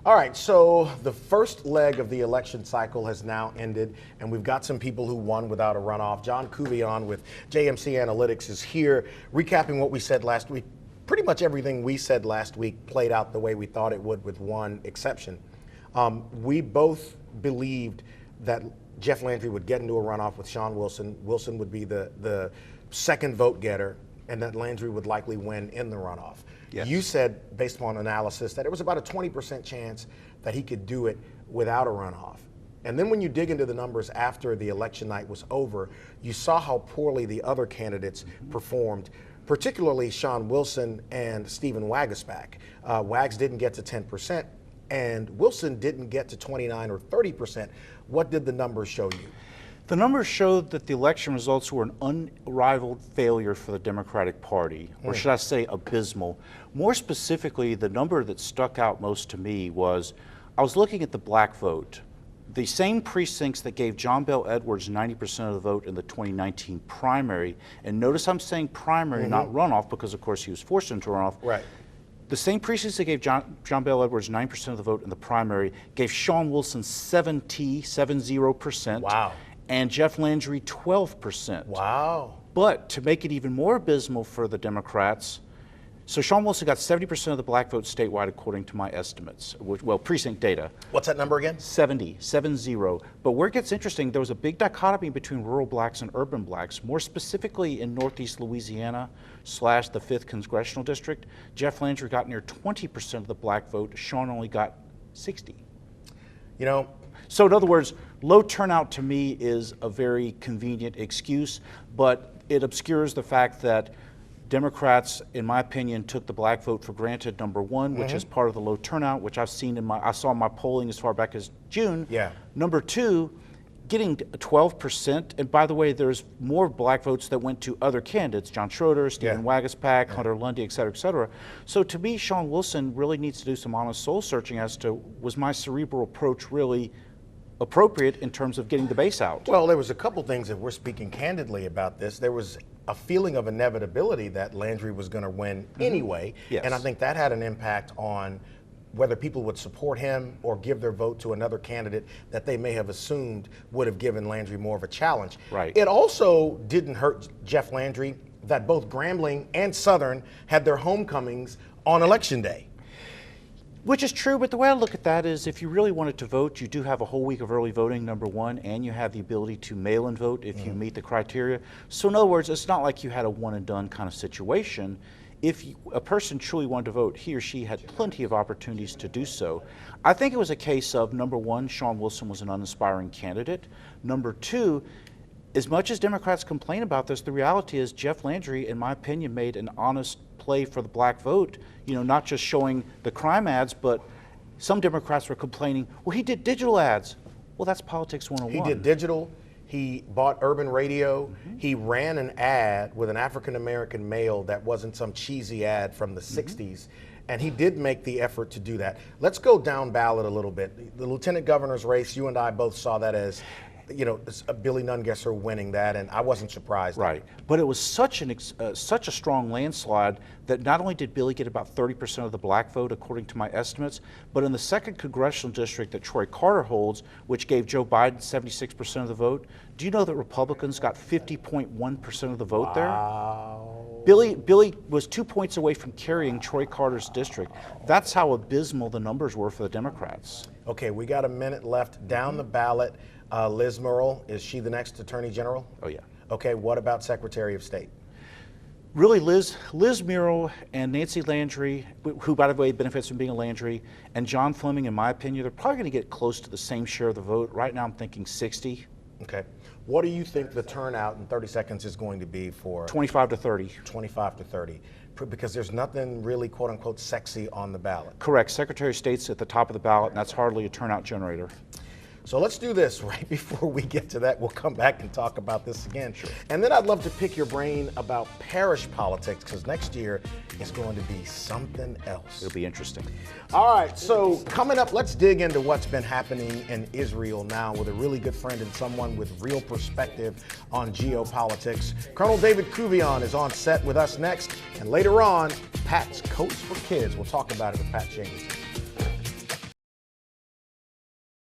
All right, so the first leg of the election cycle has now ended, and we've got some people who won without a runoff. John Couvillion with JMC Analytics is here, recapping what we said last week. Pretty much everything we said last week played out the way we thought it would, with one exception. We both believed that Jeff Landry would get into a runoff with Sean Wilson. Wilson would be the second vote getter, and that Landry would likely win in the runoff. Yes. You said, based upon analysis, that it was about a 20% chance that he could do it without a runoff. And then when you dig into the numbers after the election night was over, you saw how poorly the other candidates performed, particularly Sean Wilson and Stephen Waguespack. Wags didn't get to 10%, and Wilson didn't get to 29 or 30%. What did the numbers show you? The numbers showed that the election results were an unrivaled failure for the Democratic Party, or should I say abysmal. More specifically, the number that stuck out most to me was, I was looking at the black vote. The same precincts that gave John Bel Edwards 90% of the vote in the 2019 primary, and notice I'm saying primary, not runoff, because of course he was forced into runoff. Right. The same precincts that gave John Bel Edwards 9% of the vote in the primary gave Sean Wilson 70%. Wow. And Jeff Landry 12%. Wow. But to make it even more abysmal for the Democrats, so Sean Wilson got 70% of the black vote statewide according to my estimates, well, precinct data. What's that number again? 70. But where it gets interesting, there was a big dichotomy between rural blacks and urban blacks. More specifically in Northeast Louisiana / the 5th Congressional District, Jeff Landry got near 20% of the black vote. Sean only got 60. You know, so in other words, low turnout to me is a very convenient excuse, but it obscures the fact that Democrats, in my opinion, took the black vote for granted, number one, which is part of the low turnout, which I've seen I saw in my polling as far back as June. Yeah. Number two, getting 12%, and by the way, there's more black votes that went to other candidates, John Schroeder, Stephen Waguespack, Hunter Lundy, et cetera, et cetera. So to me, Sean Wilson really needs to do some honest soul searching as to, was my cerebral approach really appropriate in terms of getting the base out? Well, there was a couple things, if we're speaking candidly about this. There was a feeling of inevitability that Landry was going to win anyway. Yes. And I think that had an impact on whether people would support him or give their vote to another candidate that they may have assumed would have given Landry more of a challenge. Right. It also didn't hurt Jeff Landry that both Grambling and Southern had their homecomings on Election Day. Which is true, but the way I look at that is if you really wanted to vote, you do have a whole week of early voting, number one, and you have the ability to mail-in vote if you meet the criteria. So in other words, it's not like you had a one-and-done kind of situation. If a person truly wanted to vote, he or she had plenty of opportunities to do so. I think it was a case of, number one, Sean Wilson was an uninspiring candidate. Number two, as much as Democrats complain about this, the reality is Jeff Landry, in my opinion, made an honest play for the black vote, not just showing the crime ads, but some Democrats were complaining, well, he did digital ads. Well, that's politics 101. He did digital. He bought urban radio. He ran an ad with an African-American male that wasn't some cheesy ad from the 60s. And he did make the effort to do that. Let's go down ballot a little bit. The lieutenant governor's race, you and I both saw that as, Billy Nungesser winning that, and I wasn't surprised. Right, but it was such a strong landslide that not only did Billy get about 30% of the black vote, according to my estimates, but in the 2nd Congressional District that Troy Carter holds, which gave Joe Biden 76% of the vote, do you know that Republicans got 50.1% of the vote there? Billy was 2 points away from carrying Troy Carter's district. That's how abysmal the numbers were for the Democrats. Okay, we got a minute left. Down the ballot, Liz Murrill, is she the next Attorney General? Oh, yeah. Okay, what about Secretary of State? Really, Liz Murrill and Nancy Landry, who, by the way, benefits from being a Landry, and John Fleming, in my opinion, they're probably going to get close to the same share of the vote. Right now, I'm thinking 60. Okay. What do you think the turnout in 30 seconds is going to be for? 25 to 30. 25 to 30. Because there's nothing really, quote unquote, sexy on the ballot. Correct. Secretary of State's at the top of the ballot, and that's hardly a turnout generator. So let's do this right before we get to that. We'll come back and talk about this again. Sure. And then I'd love to pick your brain about parish politics, because next year is going to be something else. It'll be interesting. All right, so coming up, let's dig into what's been happening in Israel now with a really good friend and someone with real perspective on geopolitics. Colonel David Couvillion is on set with us next. And later on, Pat's Coats for Kids. We'll talk about it with Pat Chambers.